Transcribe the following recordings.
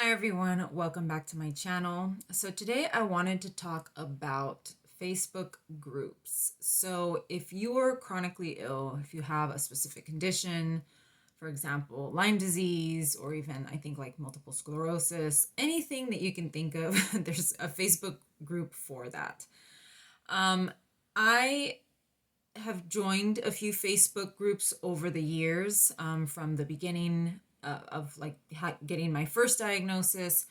Hi everyone, welcome back to my channel. So today I wanted to talk about Facebook groups. So if you are chronically ill, if you have a specific condition, for example, Lyme disease, or even I think like multiple sclerosis, anything that you can think of, there's a Facebook group for that. I have joined a few Facebook groups over the years, from the beginning of like getting my first diagnosis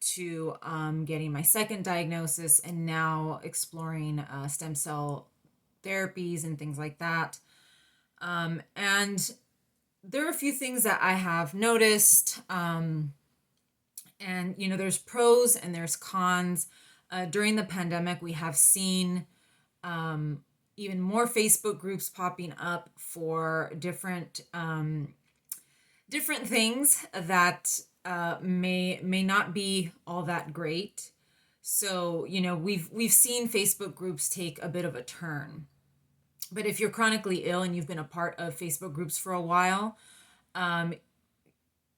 to getting my second diagnosis, and now exploring stem cell therapies and things like that. And there are a few things that I have noticed. And, there's pros and there's cons. During the pandemic, we have seen even more Facebook groups popping up for different things that may not be all that great. So we've seen Facebook groups take a bit of a turn. But if you're chronically ill and you've been a part of Facebook groups for a while, um,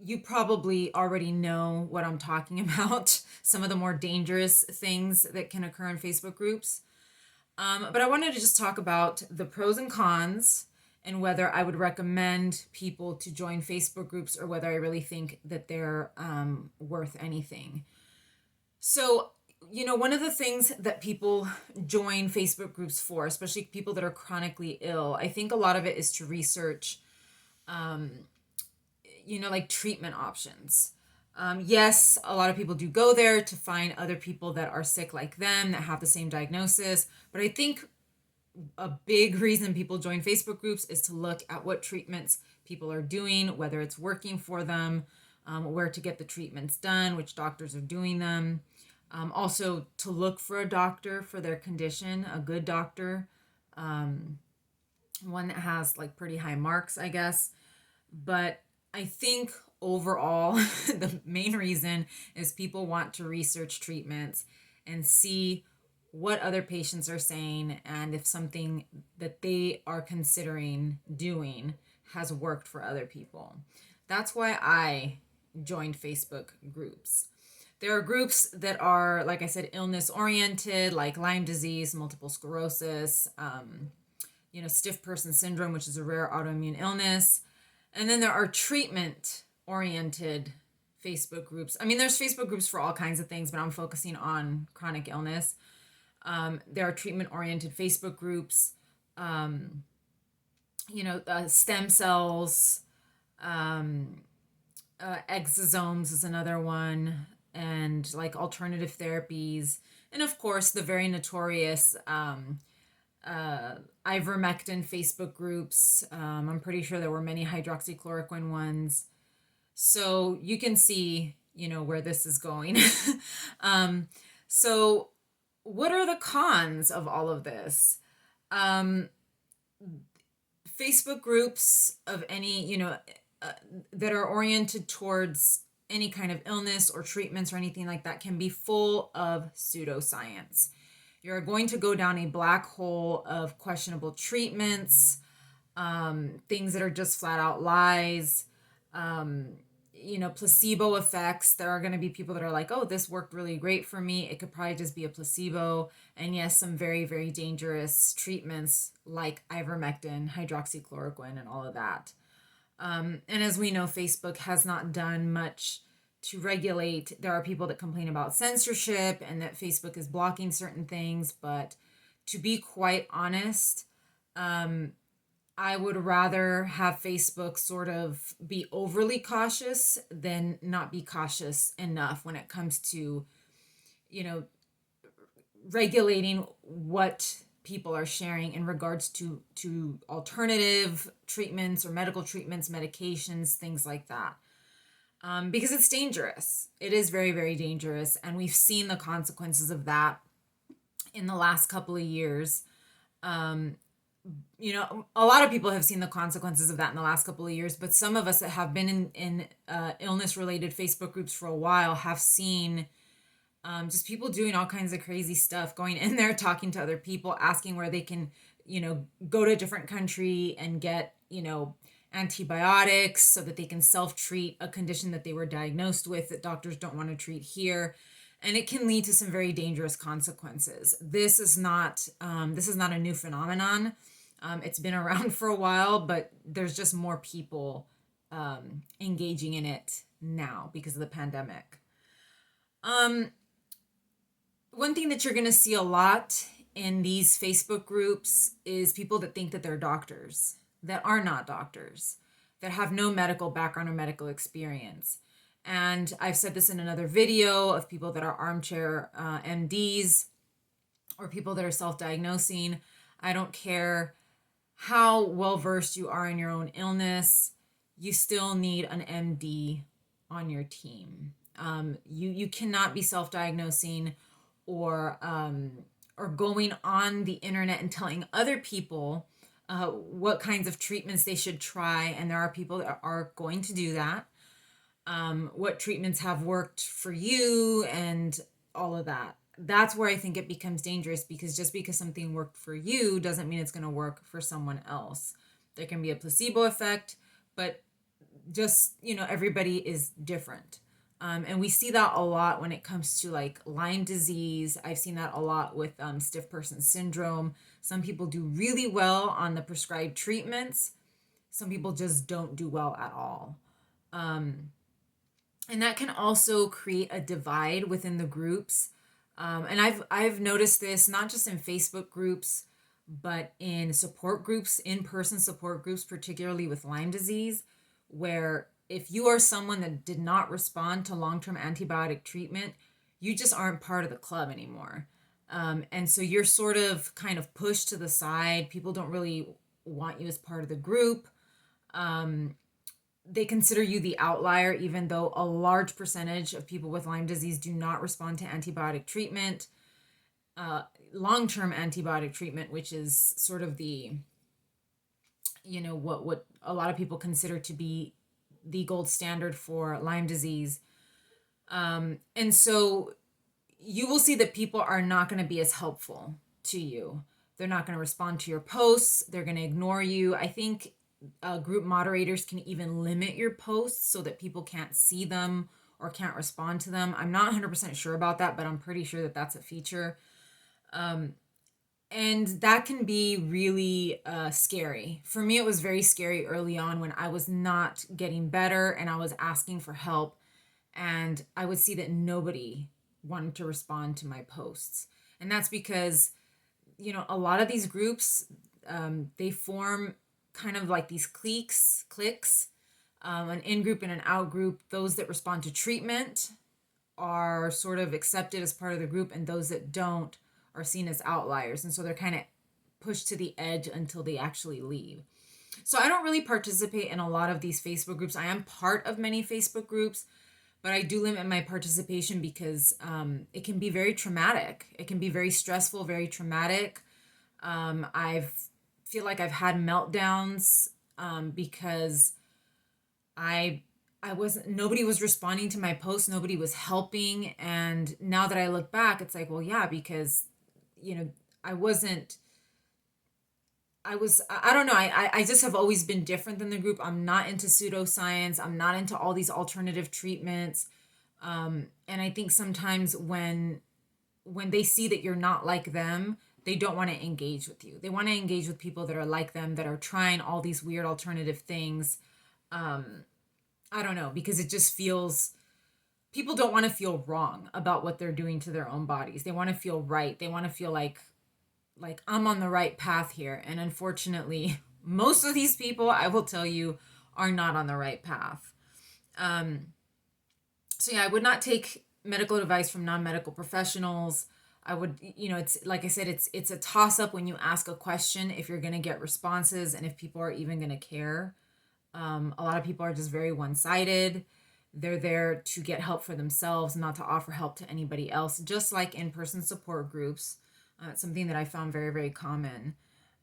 you probably already know what I'm talking about. Some of the more dangerous things that can occur in Facebook groups. But I wanted to just talk about the pros and cons, and whether I would recommend people to join Facebook groups or whether I really think that they're worth anything. So, one of the things that people join Facebook groups for, especially people that are chronically ill, I think a lot of it is to research, like treatment options. Yes, a lot of people do go there to find other people that are sick like them, that have the same diagnosis. But I think a big reason people join Facebook groups is to look at what treatments people are doing, whether it's working for them, where to get the treatments done, which doctors are doing them. Also, to look for a doctor for their condition, a good doctor, one that has like pretty high marks, I guess. But I think overall, the main reason is people want to research treatments and see what other patients are saying, and if something that they are considering doing has worked for other people. That's why I joined Facebook groups. There are groups that are, like I said, illness oriented, like Lyme disease, multiple sclerosis, stiff person syndrome, which is a rare autoimmune illness. And then there are treatment oriented Facebook groups. I mean, there's Facebook groups for all kinds of things, but I'm focusing on chronic illness. There are treatment oriented Facebook groups, stem cells, exosomes is another one, and like alternative therapies. And of course, the very notorious ivermectin Facebook groups. I'm pretty sure there were many hydroxychloroquine ones. So you can see, where this is going. So what are the cons of all of this? Facebook groups of any, that are oriented towards any kind of illness or treatments or anything like that can be full of pseudoscience. You're going to go down a black hole of questionable treatments, things that are just flat out lies, placebo effects. There are going to be people that are like, oh, this worked really great for me. It could probably just be a placebo. And yes, some very, very dangerous treatments like ivermectin, hydroxychloroquine, and all of that. And as we know, Facebook has not done much to regulate. There are people that complain about censorship and that Facebook is blocking certain things. But to be quite honest, I would rather have Facebook sort of be overly cautious than not be cautious enough when it comes to, regulating what people are sharing in regards to alternative treatments or medical treatments, medications, things like that. Because it's dangerous. It is very, very dangerous. And we've seen the consequences of that in the last couple of years. A lot of people have seen the consequences of that in the last couple of years, but some of us that have been in illness related Facebook groups for a while have seen just people doing all kinds of crazy stuff, going in there, talking to other people, asking where they can, go to a different country and get, antibiotics so that they can self-treat a condition that they were diagnosed with that doctors don't want to treat here. And it can lead to some very dangerous consequences. This is not a new phenomenon. It's been around for a while, but there's just more people engaging in it now because of the pandemic. Um, One thing that you're going to see a lot in these Facebook groups is people that think that they're doctors, that are not doctors, that have no medical background or medical experience. And I've said this in another video of people that are armchair MDs or people that are self diagnosing. I don't care how well versed you are in your own illness, you still need an MD on your team. You cannot be self diagnosing or going on the internet and telling other people what kinds of treatments they should try. And there are people that are going to do that. What treatments have worked for you and all of that. That's where I think it becomes dangerous, because just because something worked for you doesn't mean it's going to work for someone else. There can be a placebo effect, but just, everybody is different. And we see that a lot when it comes to like Lyme disease. I've seen that a lot with stiff person syndrome. Some people do really well on the prescribed treatments. Some people just don't do well at all. And that can also create a divide within the groups. And I've noticed this not just in Facebook groups, but in support groups, in-person support groups, particularly with Lyme disease, where if you are someone that did not respond to long-term antibiotic treatment, you just aren't part of the club anymore. And so you're sort of kind of pushed to the side. People don't really want you as part of the group. They consider you the outlier, even though a large percentage of people with Lyme disease do not respond to antibiotic treatment, long-term antibiotic treatment, which is sort of the, what a lot of people consider to be the gold standard for Lyme disease. And so you will see that people are not going to be as helpful to you. They're not going to respond to your posts. They're going to ignore you. I think group moderators can even limit your posts so that people can't see them or can't respond to them. I'm not 100% sure about that, but I'm pretty sure that that's a feature. And that can be really scary. For me, it was very scary early on when I was not getting better and I was asking for help. And I would see that nobody wanted to respond to my posts. And that's because, a lot of these groups, they form kind of like these cliques, an in-group and an out-group. Those that respond to treatment are sort of accepted as part of the group, and those that don't are seen as outliers. And so they're kind of pushed to the edge until they actually leave. So I don't really participate in a lot of these Facebook groups. I am part of many Facebook groups, but I do limit my participation because it can be very traumatic. It can be very stressful, very traumatic. I feel like I've had meltdowns because nobody was responding to my posts, nobody was helping. And now that I look back, it's like, well, yeah, because, I don't know. I just have always been different than the group. I'm not into pseudoscience. I'm not into all these alternative treatments. And I think sometimes when they see that you're not like them, they don't want to engage with you. They want to engage with people that are like them, that are trying all these weird alternative things. I don't know, because it just feels, people don't want to feel wrong about what they're doing to their own bodies. They want to feel right. They want to feel like I'm on the right path here. And unfortunately, most of these people, I will tell you, are not on the right path. So yeah, I would not take medical advice from non-medical professionals. I would, it's like I said, it's a toss-up when you ask a question if you're going to get responses and if people are even going to care. A lot of people are just very one-sided. They're there to get help for themselves, not to offer help to anybody else, just like in-person support groups. It's something that I found very, very common.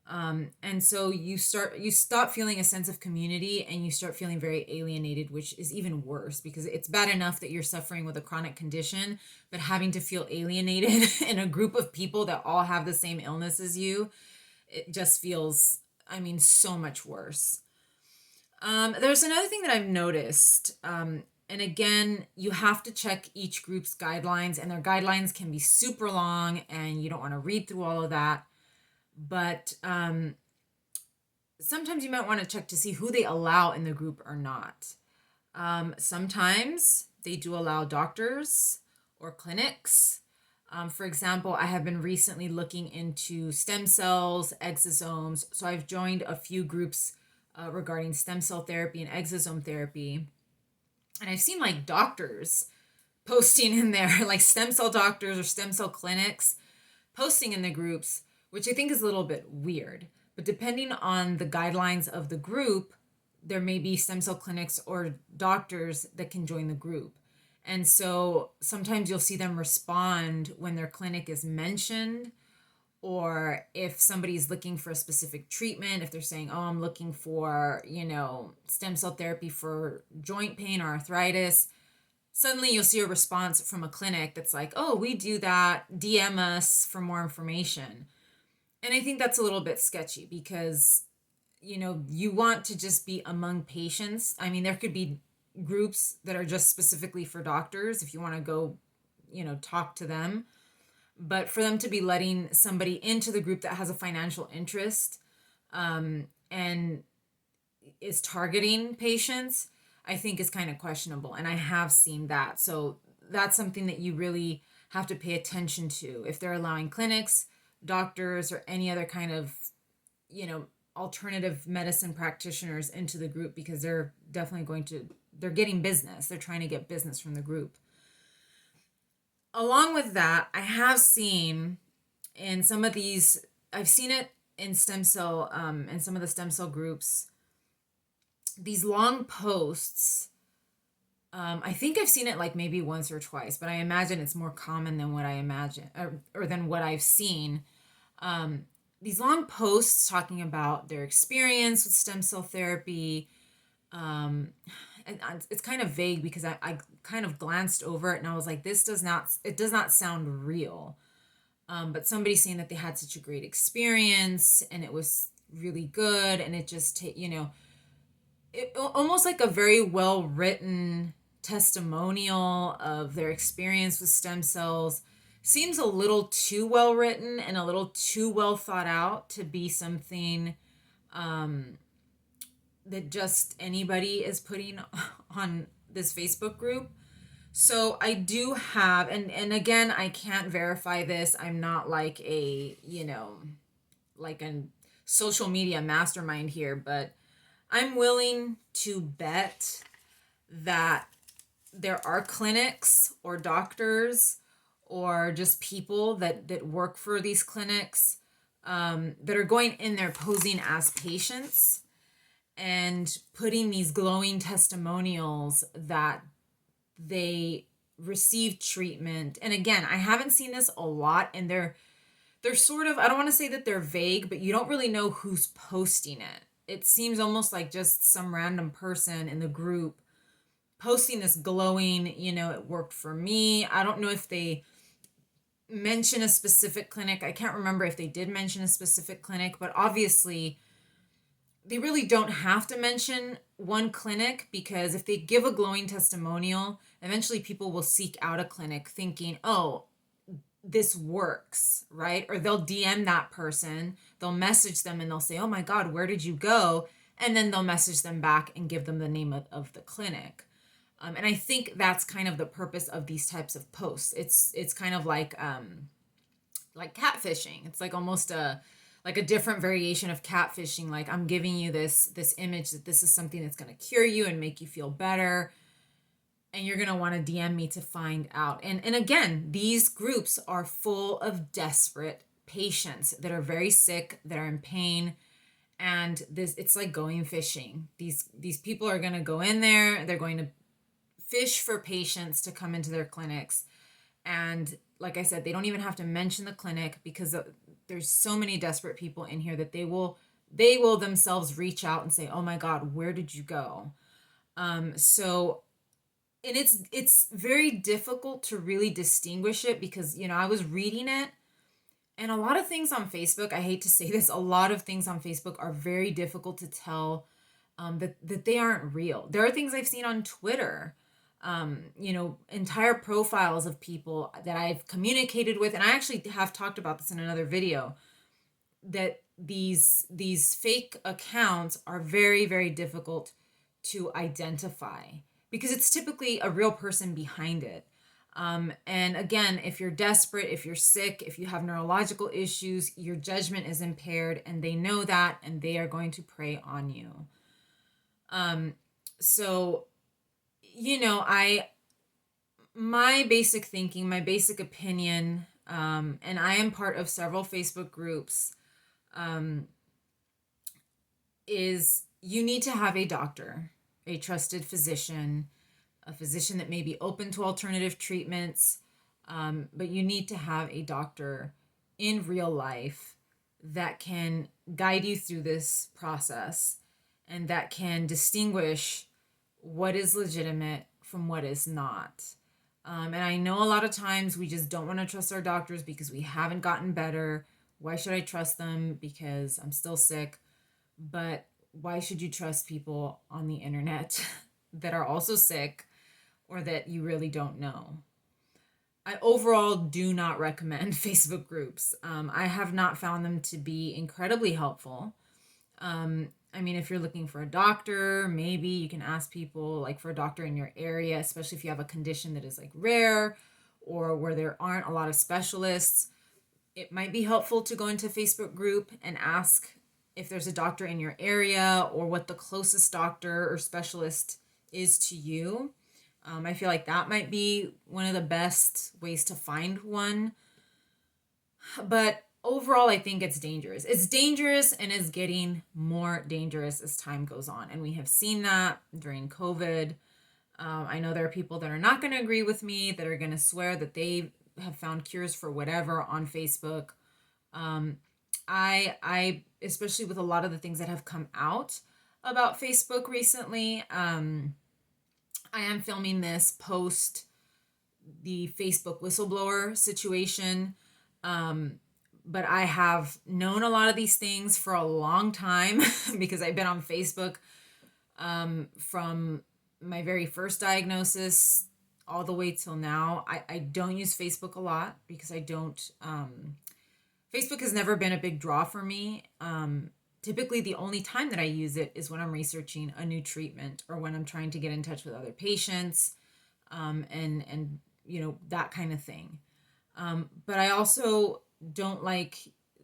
And so you stop feeling a sense of community and you start feeling very alienated, which is even worse because it's bad enough that you're suffering with a chronic condition, but having to feel alienated in a group of people that all have the same illness as you, it just feels, so much worse. There's another thing that I've noticed. And again, you have to check each group's guidelines, and their guidelines can be super long, and you don't want to read through all of that. But sometimes you might want to check to see who they allow in the group or not. Sometimes they do allow doctors or clinics. For example, I have been recently looking into stem cells, exosomes. So I've joined a few groups regarding stem cell therapy and exosome therapy. And I've seen like doctors posting in there, like stem cell doctors or stem cell clinics posting in the groups, which I think is a little bit weird. But depending on the guidelines of the group, there may be stem cell clinics or doctors that can join the group. And so sometimes you'll see them respond when their clinic is mentioned, or if somebody's looking for a specific treatment, if they're saying, oh, I'm looking for, stem cell therapy for joint pain or arthritis, suddenly you'll see a response from a clinic that's like, oh, we do that, DM us for more information. And I think that's a little bit sketchy because, you want to just be among patients. I mean, there could be groups that are just specifically for doctors if you want to go, talk to them. But for them to be letting somebody into the group that has a financial interest and is targeting patients, I think is kind of questionable. And I have seen that. So that's something that you really have to pay attention to. If they're allowing clinics, doctors, or any other kind of, alternative medicine practitioners into the group, because they're definitely they're getting business. They're trying to get business from the group. Along with that, I have seen in some of these, I've seen it in stem cell, in some of the stem cell groups, these long posts. I think I've seen it like maybe once or twice, but I imagine it's more common than what I imagine or than what I've seen. These long posts talking about their experience with stem cell therapy. And it's kind of vague because I kind of glanced over it and I was like, it does not sound real. But somebody's saying that they had such a great experience and it was really good. And it just, it almost like a very well written testimonial of their experience with stem cells seems a little too well written and a little too well thought out to be something that just anybody is putting on this Facebook group. So I do have, and again, I can't verify this. I'm not like like a social media mastermind here, but I'm willing to bet that there are clinics or doctors or just people that work for these clinics that are going in there posing as patients and putting these glowing testimonials that they received treatment. And again, I haven't seen this a lot, and they're sort of, I don't want to say that they're vague, but you don't really know who's posting it. It seems almost like just some random person in the group posting this glowing, it worked for me. I don't know if they mention a specific clinic. I can't remember if they did mention a specific clinic, but obviously they really don't have to mention one clinic, because if they give a glowing testimonial, eventually people will seek out a clinic thinking, oh, this works, right? Or they'll DM that person, they'll message them and they'll say, oh my God, where did you go? And then they'll message them back and give them the name of the clinic. And I think that's kind of the purpose of these types of posts. It's kind of like catfishing. It's like almost a different variation of catfishing. Like, I'm giving you this image that this is something that's going to cure you and make you feel better. And you're going to want to DM me to find out. And again, these groups are full of desperate patients that are very sick, that are in pain. And it's like going fishing. These people are going to go in there. They're going to fish for patients to come into their clinics. And like I said, they don't even have to mention the clinic, because there's so many desperate people in here that they will themselves reach out and say, oh my God, where did you go? So, and it's very difficult to really distinguish it, because, I was reading it, and a lot of things on Facebook, I hate to say this, a lot of things on Facebook are very difficult to tell that they aren't real. There are things I've seen on Twitter, entire profiles of people that I've communicated with, and I actually have talked about this in another video, that these fake accounts are very, very difficult to identify because it's typically a real person behind it. And again, if you're desperate, if you're sick, if you have neurological issues, your judgment is impaired, and they know that, and they are going to prey on you. So, I my basic thinking, my basic opinion, and I am part of several Facebook groups, um, is you need to have a doctor, a trusted physician, a physician that may be open to alternative treatments, but you need to have a doctor in real life that can guide you through this process and that can distinguish what is legitimate from what is not. And I know a lot of times we just don't want to trust our doctors because we haven't gotten better. Why should I trust them? Because I'm still sick. But why should you trust people on the internet that are also sick or that you really don't know? I overall do not recommend Facebook groups. I have not found them to be incredibly helpful. I mean, if you're looking for a doctor, maybe you can ask people like for a doctor in your area, especially if you have a condition that is like rare or where there aren't a lot of specialists. It might be helpful to go into a Facebook group and ask if there's a doctor in your area or what the closest doctor or specialist is to you. I feel like that might be one of the best ways to find one. But overall, I think it's dangerous. It's dangerous and is getting more dangerous as time goes on. And we have seen that during COVID. I know there are people that are not going to agree with me, that are going to swear that they have found cures for whatever on Facebook. I especially with a lot of the things that have come out about Facebook recently, I am filming this post the Facebook whistleblower situation. But I have known a lot of these things for a long time because I've been on Facebook from my very first diagnosis all the way till now. I don't use Facebook a lot because I don't, Facebook has never been a big draw for me. Typically the only time that I use it is when I'm researching a new treatment or when I'm trying to get in touch with other patients, and that kind of thing. But I also don't like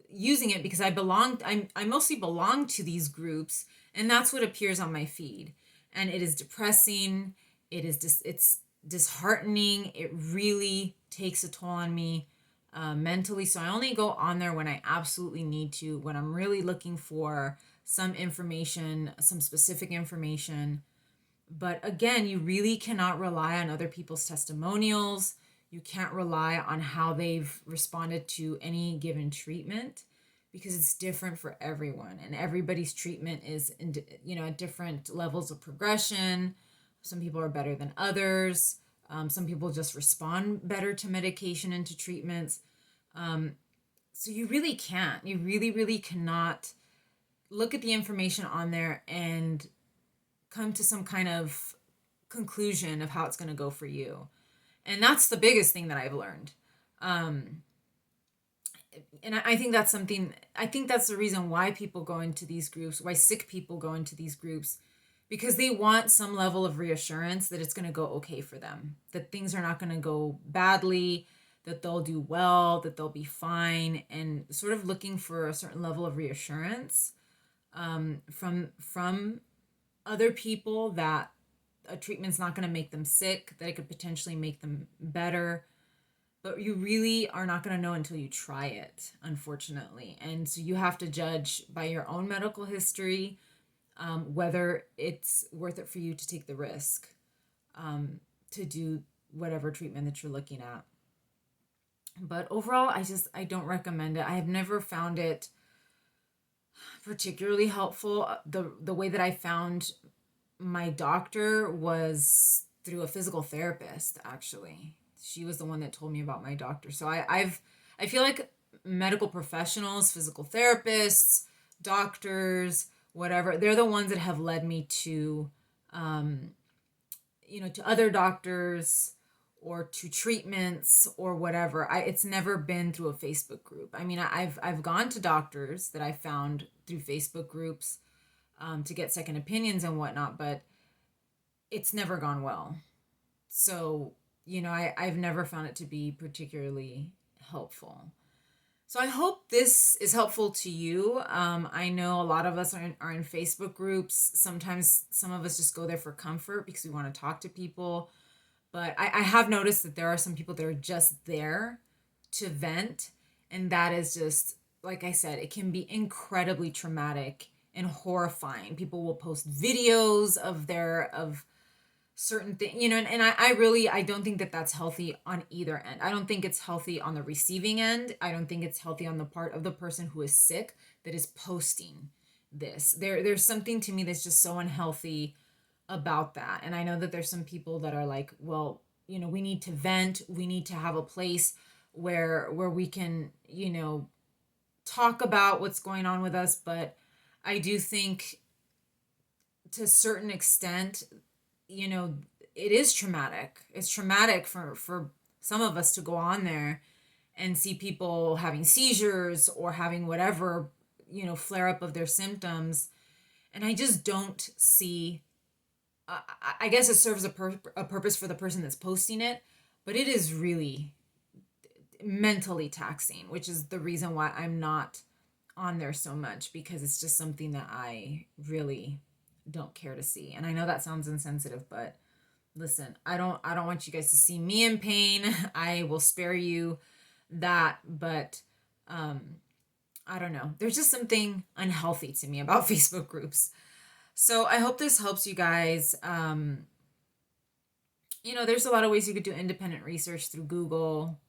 using it because I mostly belong to these groups, and that's what appears on my feed. And it is depressing. It's disheartening. It really takes a toll on me mentally. So I only go on there when I absolutely need to, when I'm really looking for some information, some specific information. But again, you really cannot rely on other people's testimonials. You can't rely on how they've responded to any given treatment because it's different for everyone, and everybody's treatment is at different levels of progression. Some people are better than others. Some people just respond better to medication and to treatments. So you really can't. You really, really cannot look at the information on there and come to some kind of conclusion of how it's going to go for you. And that's the biggest thing that I've learned. And I think that's the reason why people go into these groups, why sick people go into these groups, because they want some level of reassurance that it's going to go okay for them, that things are not going to go badly, that they'll do well, that they'll be fine, and sort of looking for a certain level of reassurance from other people that a treatment's not going to make them sick, that it could potentially make them better. But you really are not going to know until you try it, unfortunately. And so you have to judge by your own medical history whether it's worth it for you to take the risk to do whatever treatment that you're looking at. But overall, I don't recommend it. I have never found it particularly helpful. The way that I found my doctor was through a physical therapist, actually. She was the one that told me about my doctor. So I feel like medical professionals, physical therapists, doctors, whatever. They're the ones that have led me to, to other doctors or to treatments or whatever. It's never been through a Facebook group. I mean, I've gone to doctors that I found through Facebook groups, to get second opinions and whatnot, but it's never gone well. So, I've never found it to be particularly helpful. So I hope this is helpful to you. I know a lot of us are in Facebook groups. Sometimes some of us just go there for comfort because we want to talk to people. But I have noticed that there are some people that are just there to vent. And that is just, like I said, it can be incredibly traumatic and horrifying. People will post videos of certain things, and I really, I don't think that that's healthy on either end. I don't think it's healthy on the receiving end. I don't think it's healthy on the part of the person who is sick that is posting this. There's something to me that's just so unhealthy about that. And I know that there's some people that are like, well, we need to vent. We need to have a place where we can, talk about what's going on with us. But I do think to a certain extent, you know, it is traumatic. It's traumatic for some of us to go on there and see people having seizures or having whatever, flare up of their symptoms. And I just don't see, I guess it serves a purpose for the person that's posting it, but it is really mentally taxing, which is the reason why I'm not on there so much, because it's just something that I really don't care to see. And I know that sounds insensitive, but listen, I don't want you guys to see me in pain. I will spare you that, but I don't know. There's just something unhealthy to me about Facebook groups. So I hope this helps you guys. There's a lot of ways you could do independent research through Google,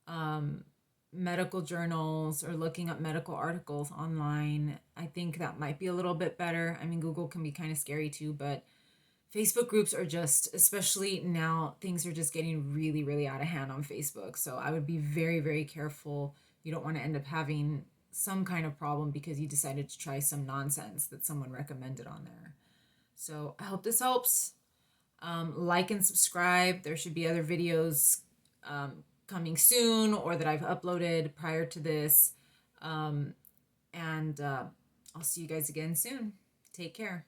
um, medical journals, or looking up medical articles online. I think that might be a little bit better. I mean, Google can be kind of scary too, but Facebook groups are just, especially now, things are just getting really, really out of hand on Facebook. So I would be very, very careful. You don't want to end up having some kind of problem because you decided to try some nonsense that someone recommended on there. So I hope this helps. Like and subscribe. There should be other videos coming soon, or that I've uploaded prior to this. And I'll see you guys again soon. Take care.